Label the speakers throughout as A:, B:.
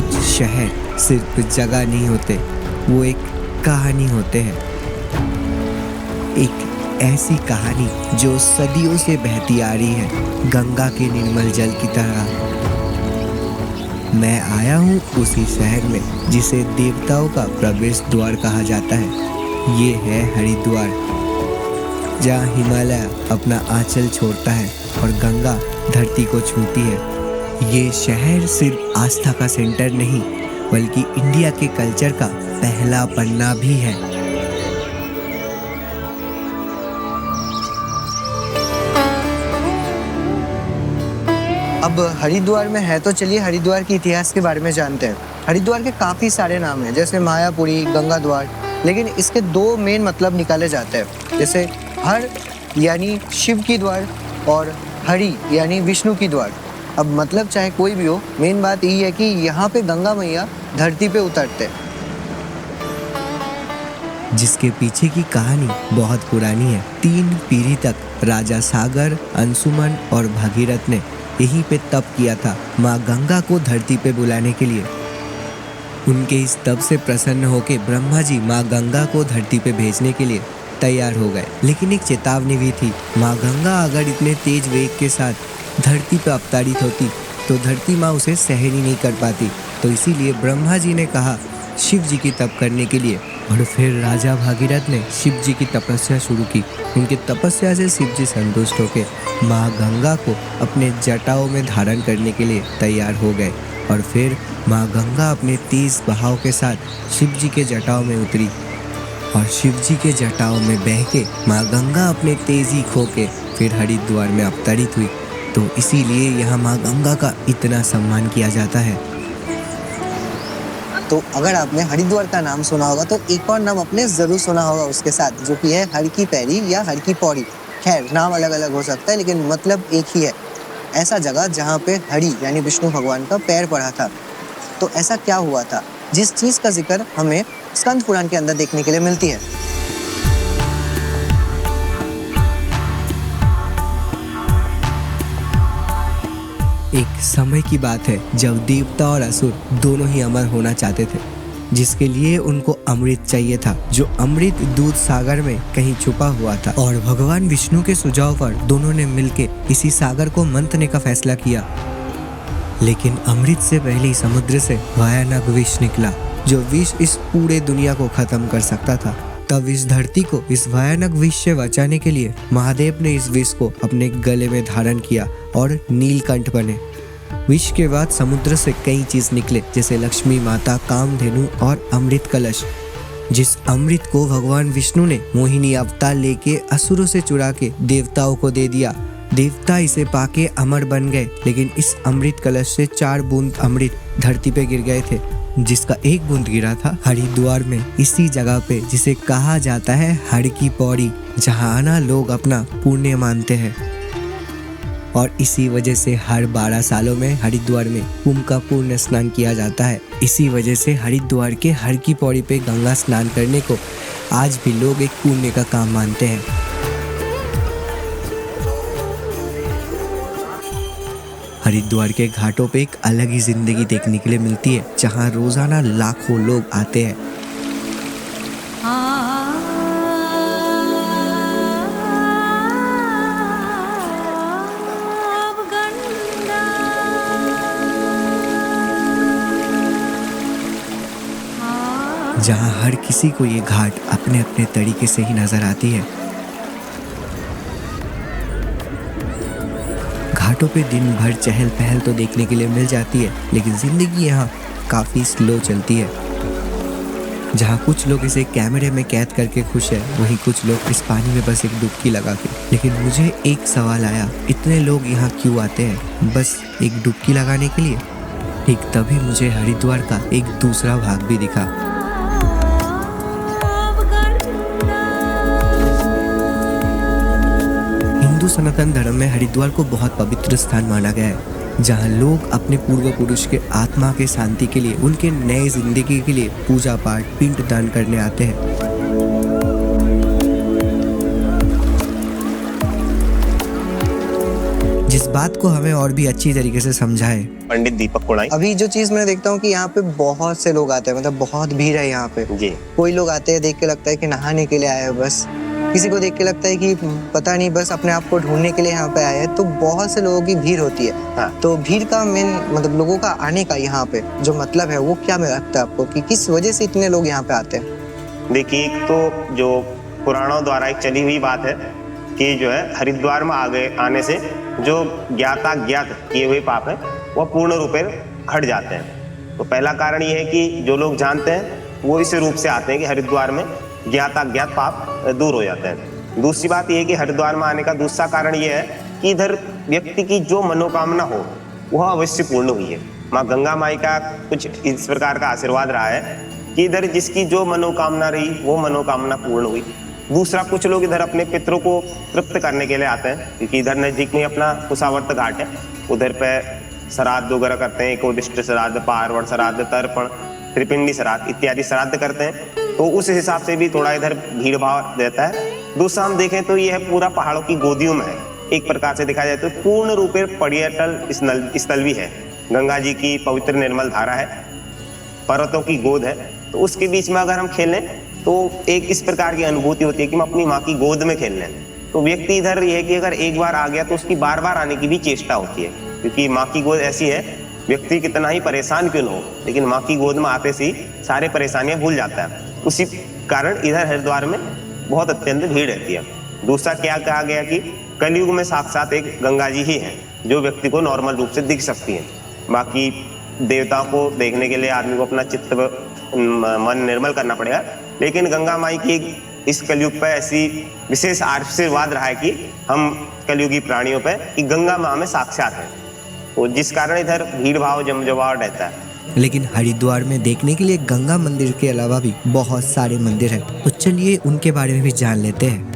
A: कुछ शहर सिर्फ जगह नहीं होते, वो एक कहानी होते हैं। एक ऐसी कहानी जो सदियों से बहती आ रही है, गंगा के निर्मल जल की तरह। मैं आया हूँ उसी शहर में जिसे देवताओं का प्रवेश द्वार कहा जाता है। ये है हरिद्वार, जहाँ हिमालय अपना आंचल छोड़ता है और गंगा धरती को छूती है। ये शहर सिर्फ आस्था का सेंटर नहीं, बल्कि इंडिया के कल्चर का पहला पन्ना भी है।
B: अब हरिद्वार में है तो चलिए हरिद्वार के इतिहास के बारे में जानते हैं। हरिद्वार के काफ़ी सारे नाम हैं, जैसे मायापुरी, गंगा द्वार, लेकिन इसके दो मेन मतलब निकाले जाते हैं। जैसे हर यानी शिव की द्वार और हरि यानी विष्णु की द्वार। अब मतलब चाहे कोई भी हो, मेन बात यही है कि यहाँ पे गंगा मैया धरती पे उतरते हैं।
A: जिसके पीछे की कहानी बहुत पुरानी है। 3 पीढ़ी तक राजा सागर, अंशुमन और भगीरथ ने यहीं पे तप किया था माँ गंगा को धरती पे बुलाने के लिए। उनके इस तप से प्रसन्न होकर ब्रह्मा जी माँ गंगा को धरती पे भेजने के लिए तैयार हो गए। लेकिन एक चेतावनी भी थी, माँ गंगा अगर इतने तेज वेग के साथ धरती पे अवतरित होती तो धरती माँ उसे सहन ही नहीं कर पाती। तो इसीलिए ब्रह्मा जी ने कहा शिव जी की तप करने के लिए, और फिर राजा भागीरथ ने शिव जी की तपस्या शुरू की। उनकी तपस्या से शिव जी संतुष्ट होकर माँ गंगा को अपने जटाओं में धारण करने के लिए तैयार हो गए। और फिर माँ गंगा अपने तेज बहाव के साथ शिव जी के जटाओं में उतरी और शिव जी के जटाओं में बह के माँ गंगा अपने तेजी खो के फिर हरिद्वार में अवतरित हुई। तो इसीलिए यहाँ माँ गंगा का इतना सम्मान किया जाता है।
B: तो अगर आपने हरिद्वार का नाम सुना होगा तो एक और नाम आपने ज़रूर सुना होगा उसके साथ, जो कि है हर की पैरी या हर की पौड़ी। खैर, नाम अलग अलग हो सकता है लेकिन मतलब एक ही है। ऐसा जगह जहाँ पे हरि यानी विष्णु भगवान का पैर पड़ा था। तो ऐसा क्या हुआ था जिस चीज़ का जिक्र हमें स्कंद पुराण के अंदर देखने के लिए मिलती है।
A: एक समय की बात है जब देवता और असुर दोनों ही अमर होना चाहते थे, जिसके लिए उनको अमृत चाहिए था, जो अमृत दूध सागर में कहीं छुपा हुआ था। और भगवान विष्णु के सुझाव पर दोनों ने मिलकर इसी सागर को मंथने का फैसला किया। लेकिन अमृत से पहले ही समुद्र से भयानक विष निकला, जो विष इस पूरे दुनिया को खत्म कर सकता था। तब इस धरती को इस भयानक विष से बचाने के लिए महादेव ने इस विष को अपने गले में धारण किया और नीलकंठ बने। विष के बाद समुद्र से कई चीज निकले, जैसे लक्ष्मी माता, कामधेनु और अमृत कलश। जिस अमृत को भगवान विष्णु ने मोहिनी अवतार लेके असुरों से चुरा के देवताओं को दे दिया। देवता इसे पाके अमर बन गए, लेकिन इस अमृत कलश से 4 बूंद अमृत धरती पे गिर गए थे, जिसका एक बूंद गिरा था हरिद्वार में, इसी जगह पे जिसे कहा जाता है हर की पौड़ी, जहाँ आना लोग अपना पुण्य मानते हैं। और इसी वजह से हर 12 सालों में हरिद्वार में कुंभ का पूर्ण स्नान किया जाता है। इसी वजह से हरिद्वार के हर की पौड़ी पे गंगा स्नान करने को आज भी लोग एक पुण्य का काम मानते हैं। हरिद्वार के घाटों पे एक अलग ही जिंदगी देखने के लिए मिलती है, जहाँ रोजाना लाखों लोग आते हैं। जहाँ हर किसी को ये घाट अपने अपने तरीके से ही नजर आती है। घाटों पे दिन भर चहल पहल तो देखने के लिए मिल जाती है, लेकिन जिंदगी यहाँ काफी स्लो चलती है। जहाँ कुछ लोग इसे कैमरे में कैद करके खुश है, वहीं कुछ लोग इस पानी में बस एक डुबकी लगा के। लेकिन मुझे एक सवाल आया, इतने लोग यहाँ क्यों आते हैं, बस एक डुबकी लगाने के लिए? ठीक तभी मुझे हरिद्वार का एक दूसरा भाग भी दिखा। हिंदू सनातन धर्म में हरिद्वार को बहुत पवित्र स्थान माना गया है, जहाँ लोग अपने पूर्व पुरुष के आत्मा के शांति के लिए, उनके नए जिंदगी के लिए पूजा पाठ, पिंड दान करने आते हैं। इस बात को हमें और भी अच्छी तरीके से समझाए।
C: पंडित दीपक कुणाई।
B: अभी जो चीज मैं देखता हूँ कि यहाँ पे बहुत से लोग आते हैं, मतलब बहुत भीड़ है यहाँ पे।
C: जी।
B: कोई लोग आते हैं देख के लगता है कि नहाने के लिए आए हैं बस, किसी को देख के लगता है कि पता नहीं बस अपने आप को ढूंढने के लिए यहाँ पे आए हैं। तो बहुत से लोगों की भीड़ होती है।
C: हाँ।
B: तो भीड़ का मेन मतलब लोगों का आने का यहाँ पे जो मतलब है वो क्या लगता है आपको कि किस वजह से इतने लोग यहाँ पे आते हैं?
C: देखिए, एक तो जो पुराणों द्वारा एक चली हुई बात है कि जो है हरिद्वार में आने से जो ज्ञात किए हुए पाप हैं वह पूर्ण रूप में हट जाते हैं। तो पहला कारण ये है कि जो लोग जानते हैं वो इस रूप से आते हैं कि हरिद्वार में ज्ञात पाप दूर हो जाते हैं। दूसरी बात ये है कि हरिद्वार में आने का दूसरा कारण ये है कि इधर व्यक्ति की जो मनोकामना हो वह अवश्य पूर्ण हुई है। माँ गंगा माई का कुछ इस प्रकार का आशीर्वाद रहा है कि इधर जिसकी जो मनोकामना रही वो मनोकामना पूर्ण हुई। दूसरा, कुछ लोग इधर अपने पितरों को तृप्त करने के लिए आते हैं क्योंकि इधर नजदीक में अपना कुशावर्त घाट है, उधर पे श्राद्ध वगैरह करते हैं, एकोदिष्ट श्राद्ध, पार्वण श्राद्ध, तर्पण, त्रिपिंडी श्राद्ध इत्यादि श्राद्ध करते हैं। तो उस हिसाब से भी थोड़ा इधर भीड़ भाव रहता है। दूसरा, हम देखें तो यह पूरा पहाड़ों की गोदियों में है। एक प्रकार से देखा जाए तो पूर्ण रूप में पर्यटन स्थल भी है। गंगा जी की पवित्र निर्मल धारा है, पर्वतों की गोद है, तो उसके बीच में अगर हम खेलें तो एक इस प्रकार की अनुभूति होती है कि हम अपनी माँ की गोद में खेल लें। तो व्यक्ति इधर ये है कि अगर एक बार आ गया तो उसकी बार बार आने की भी चेष्टा होती है, क्योंकि माँ की गोद ऐसी है, व्यक्ति कितना ही परेशान क्यों न हो लेकिन माँ की गोद में आते से ही सारे परेशानियां भूल जाता है। उसी कारण इधर हरिद्वार में बहुत अत्यंत भीड़ रहती है। दूसरा, क्या कहा गया कि कलयुग में साक्षात एक गंगा जी ही है जो व्यक्ति को नॉर्मल रूप से दिख सकती है। बाकी देवताओं को देखने के लिए आदमी को अपना चित्त मन निर्मल करना पड़ेगा, लेकिन गंगा माई की इस कलयुग पर ऐसी विशेष आशीर्वाद रहा है कि हम कलयुगी प्राणियों पर कि गंगा माँ में साक्षात है, तो जिस कारण इधर भीड़ भाव जमजमाट रहता है।
A: लेकिन हरिद्वार में देखने के लिए गंगा मंदिर के अलावा भी बहुत सारे मंदिर हैं, तो चलिए उनके बारे में भी जान लेते हैं।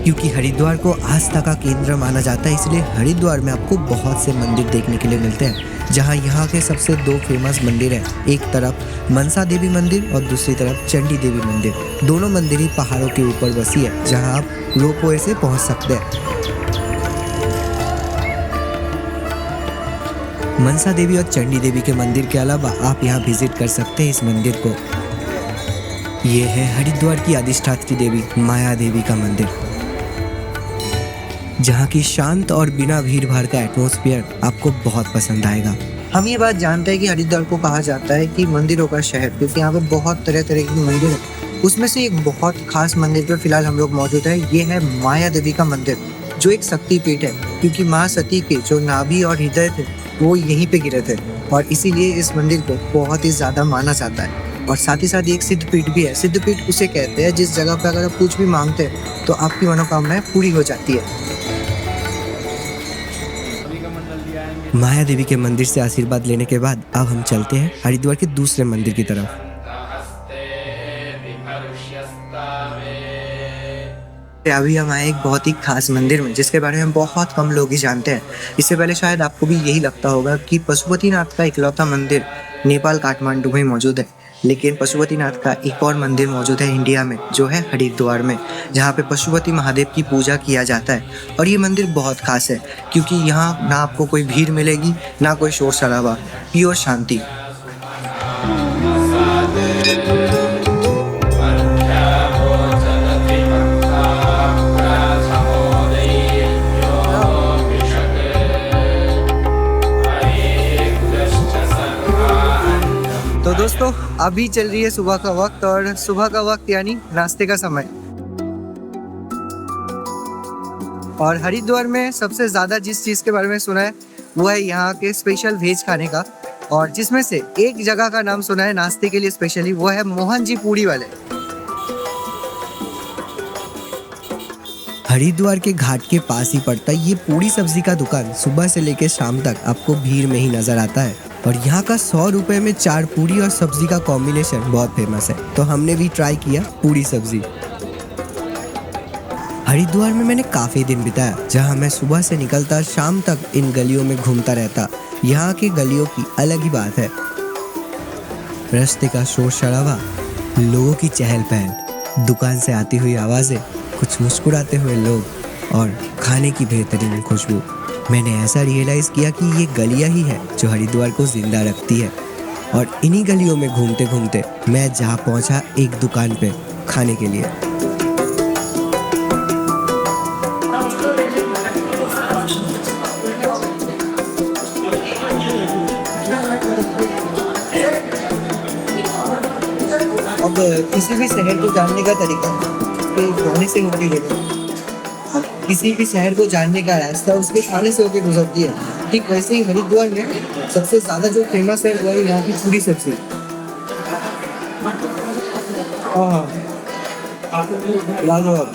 A: क्योंकि हरिद्वार को आस्था का केंद्र माना जाता है, इसलिए हरिद्वार में आपको बहुत से मंदिर देखने के लिए मिलते हैं। जहां यहाँ के सबसे दो फेमस मंदिर हैं, एक तरफ मनसा देवी मंदिर और दूसरी तरफ चंडी देवी मंदिर। दोनों मंदिर ही पहाड़ों के ऊपर बसी है, जहां आप रोपवे से पहुंच सकते हैं। मनसा देवी और चंडी देवी के मंदिर के अलावा आप यहाँ विजिट कर सकते हैं इस मंदिर को। ये है हरिद्वार की अधिष्ठात्री देवी माया देवी का मंदिर, जहाँ की शांत और बिना भीड़ भाड़ का एटमॉस्फेयर आपको बहुत पसंद आएगा।
B: हम ये बात जानते हैं कि हरिद्वार को कहा जाता है कि मंदिरों का शहर, क्योंकि यहाँ पे बहुत तरह तरह के मंदिर हैं। उसमें से एक बहुत खास मंदिर पर फिलहाल हम लोग मौजूद है। ये है माया देवी का मंदिर, जो एक शक्तिपीठ है, क्योंकि माँ सती के जो नाभि और हृदय थे वो यहीं पे गिरे थे, और इसीलिए इस मंदिर को बहुत ही ज़्यादा माना जाता है। और साथ ही साथ एक सिद्धपीठ भी है। सिद्धपीठ उसे कहते हैं जिस जगह पे अगर आप कुछ भी मांगते हैं तो आपकी मनोकामनाएं पूरी हो जाती है।
A: माया देवी के मंदिर से आशीर्वाद लेने के बाद अब हम चलते हैं हरिद्वार के दूसरे मंदिर की तरफ।
B: अभी हम आए एक बहुत ही खास मंदिर में, जिसके बारे में बहुत कम लोग ही जानते हैं। इससे पहले शायद आपको भी यही लगता होगा कि पशुपतिनाथ का इकलौता मंदिर नेपाल काठमांडू में मौजूद है, लेकिन पशुपतिनाथ का एक और मंदिर मौजूद है इंडिया में, जो है हरिद्वार में, जहाँ पे पशुपति महादेव की पूजा किया जाता है। और ये मंदिर बहुत खास है क्योंकि यहाँ ना आपको कोई भीड़ मिलेगी, ना कोई शोर शराबा, प्योर शांति। तो दोस्तों, अभी चल रही है सुबह का वक्त, और सुबह का वक्त यानी नाश्ते का समय। और हरिद्वार में सबसे ज़्यादा जिस चीज़ के बारे में सुना है वो है यहाँ के स्पेशल वेज खाने का, और जिसमें से एक जगह का नाम सुना है नाश्ते के लिए स्पेशली, वो है मोहन जी पूड़ी वाले।
A: हरिद्वार के घाट के पास ही पड़ता है ये पूड़ी सब्जी का दुकान। सुबह से लेकर शाम तक आपको भीड़ में ही नजर आता है, और यहाँ का 100 रुपए में 4 पूड़ी और सब्जी का कॉम्बिनेशन बहुत फेमस है, तो हमने भी ट्राई किया पूड़ी सब्जी। हरिद्वार में मैंने काफ़ी दिन बिताया, जहाँ मैं सुबह से निकलता शाम तक इन गलियों में घूमता रहता। यहाँ की गलियों की अलग ही बात है, रास्ते का शोर शराबा, लोगों की चहल पहल, दुकान से आती हुई आवाज़ें, कुछ मुस्कुराते हुए लोग और खाने की बेहतरीन खुशबू। मैंने ऐसा रियलाइज़ किया कि ये गलियाँ ही है जो हरिद्वार को ज़िंदा रखती है। और इन्हीं गलियों में घूमते घूमते मैं जहाँ पहुँचा एक दुकान पे खाने के लिए।
B: अब किसी भी शहर को जानने का तरीका उसके खाने से होके गुजरता है। अब किसी भी शहर को जानने का रास्ता उसके खाने से होके गुजरती है। ठीक वैसे ही हरिद्वार में सबसे ज़्यादा जो फेमस है वो है यहाँ की पूरी सब्जी। हाँ, लाजवाब।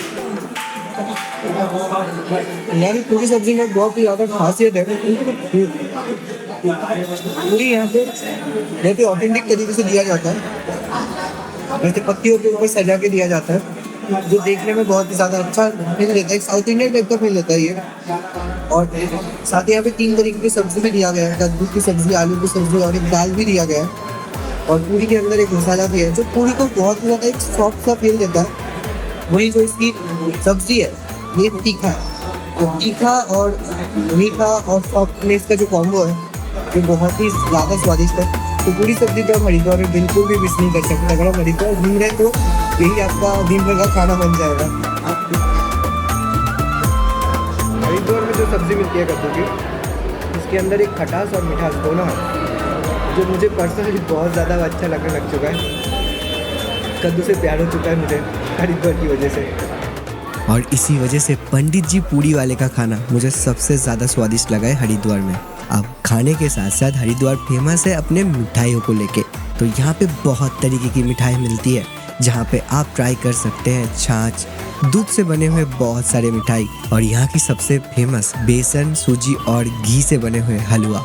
B: यहाँ की पूरी सब्जी में बहुत ही ज़्यादा खासियत है। पूरी यहाँ पे बहुत ही ऑथेंटिक तरीके से दिया जाता है, वैसे पत्तियों के ऊपर सजा के दिया जाता है, जो देखने में बहुत ही ज़्यादा अच्छा फील देता है। साउथ इंडियन टाइप का फील देता है ये। और साथ ही यहाँ पे 3 तरीके की सब्जी भी दिया गया है, कद्दू की सब्जी, आलू की सब्जी और एक दाल भी दिया गया है। और पूरी के अंदर एक मसाला भी है जो पूरी को बहुत ही ज़्यादा एक सॉफ्ट सा फील देता है। वही जो इसकी सब्जी है ये तीखा है, तो तीखा और मीठा और सॉफ्टनेस का जो कॉम्बो है ये बहुत ही ज़्यादा स्वादिष्ट है। तो पूरी सब्जी तो हम हरिद्वार में बिल्कुल भी मिस नहीं कर सकते। अगर आप हरिद्वार घूम रहे हैं तो यही आपका दिन भर का खाना बन जाएगा। हरिद्वार में जो सब्जी मिलती है कद्दू की, उसके अंदर एक खटास और मिठास दोनों है, जो मुझे पर्सनली बहुत ज़्यादा अच्छा लगने लग चुका है। कद्दू से प्यार हो चुका है मुझे हरिद्वार की वजह से।
A: और इसी वजह से पंडित जी पूड़ी वाले का खाना मुझे सबसे ज़्यादा स्वादिष्ट लगा है हरिद्वार में। अब खाने के साथ साथ हरिद्वार फेमस है अपने मिठाइयों को लेके। तो यहाँ पे बहुत तरीके की मिठाई मिलती है जहाँ पे आप ट्राई कर सकते हैं छाछ, दूध से बने हुए बहुत सारे मिठाई और यहाँ की सबसे फेमस बेसन, सूजी और घी से बने हुए हलवा।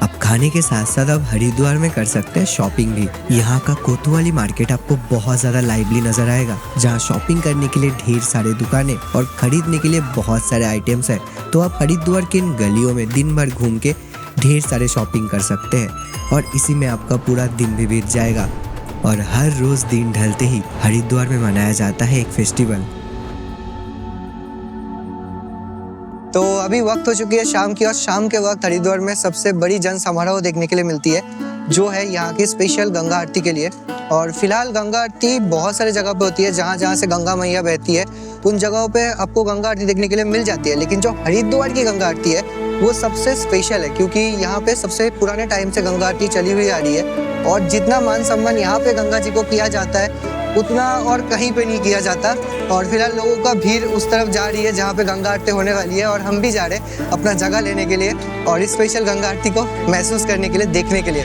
A: अब खाने के साथ साथ आप हरिद्वार में कर सकते हैं शॉपिंग भी। यहाँ का कोतवाली मार्केट आपको बहुत ज़्यादा लाइवली नज़र आएगा, जहाँ शॉपिंग करने के लिए ढेर सारे दुकानें और खरीदने के लिए बहुत सारे आइटम्स हैं। तो आप हरिद्वार के इन गलियों में दिन भर घूम के ढेर सारे शॉपिंग कर सकते हैं और इसी में आपका पूरा दिन भी बीत जाएगा। और हर रोज़ दिन ढलते ही हरिद्वार में मनाया जाता है एक फेस्टिवल।
B: तो अभी वक्त हो चुकी है शाम की, और शाम के वक्त हरिद्वार में सबसे बड़ी जन समारोह देखने के लिए मिलती है, जो है यहाँ की स्पेशल गंगा आरती के लिए। और फिलहाल गंगा आरती बहुत सारे जगह पे होती है, जहाँ से गंगा मैया बहती है उन जगहों पे आपको गंगा आरती देखने के लिए मिल जाती है। लेकिन जो हरिद्वार की गंगा आरती है वो सबसे स्पेशल है, क्योंकि यहाँ पे सबसे पुराने टाइम से गंगा आरती चली हुई आ रही है। और जितना मान सम्मान यहाँ पे गंगा जी को किया जाता है उतना और कहीं पे नहीं किया जाता। और फिलहाल लोगों का भीड़ उस तरफ जा रही है जहाँ पे गंगा आरती होने वाली है, और हम भी जा रहे हैं अपना जगह लेने के लिए और इस स्पेशल गंगा आरती को महसूस करने के लिए, देखने के लिए।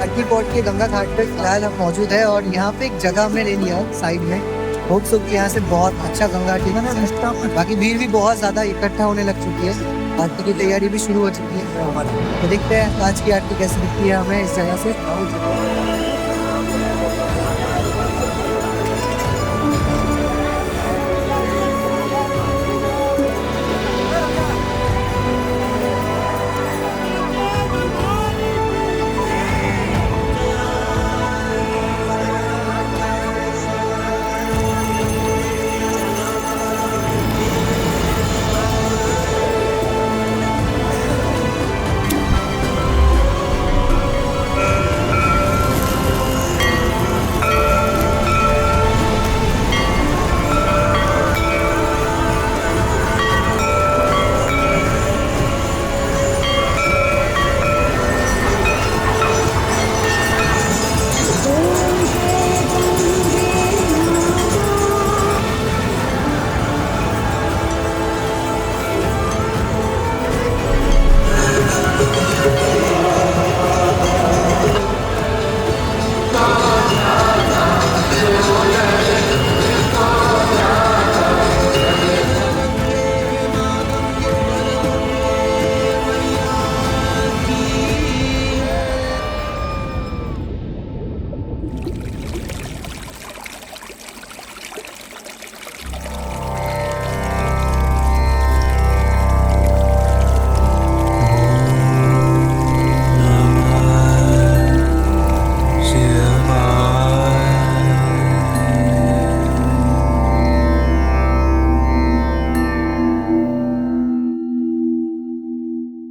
B: अर्की पॉट के गंगा घाट पे फिलहाल हम मौजूद है, और यहाँ पे एक जगह हमने ले लिया साइड में। होप सो कि यहाँ से बहुत अच्छा गंगा आरती है। बाकी भीड़ भी बहुत ज़्यादा इकट्ठा होने लग चुकी है, आरती की तैयारी भी शुरू हो चुकी है। तो देखते हैं आज की आरती कैसे दिखती है हमें इस जगह से।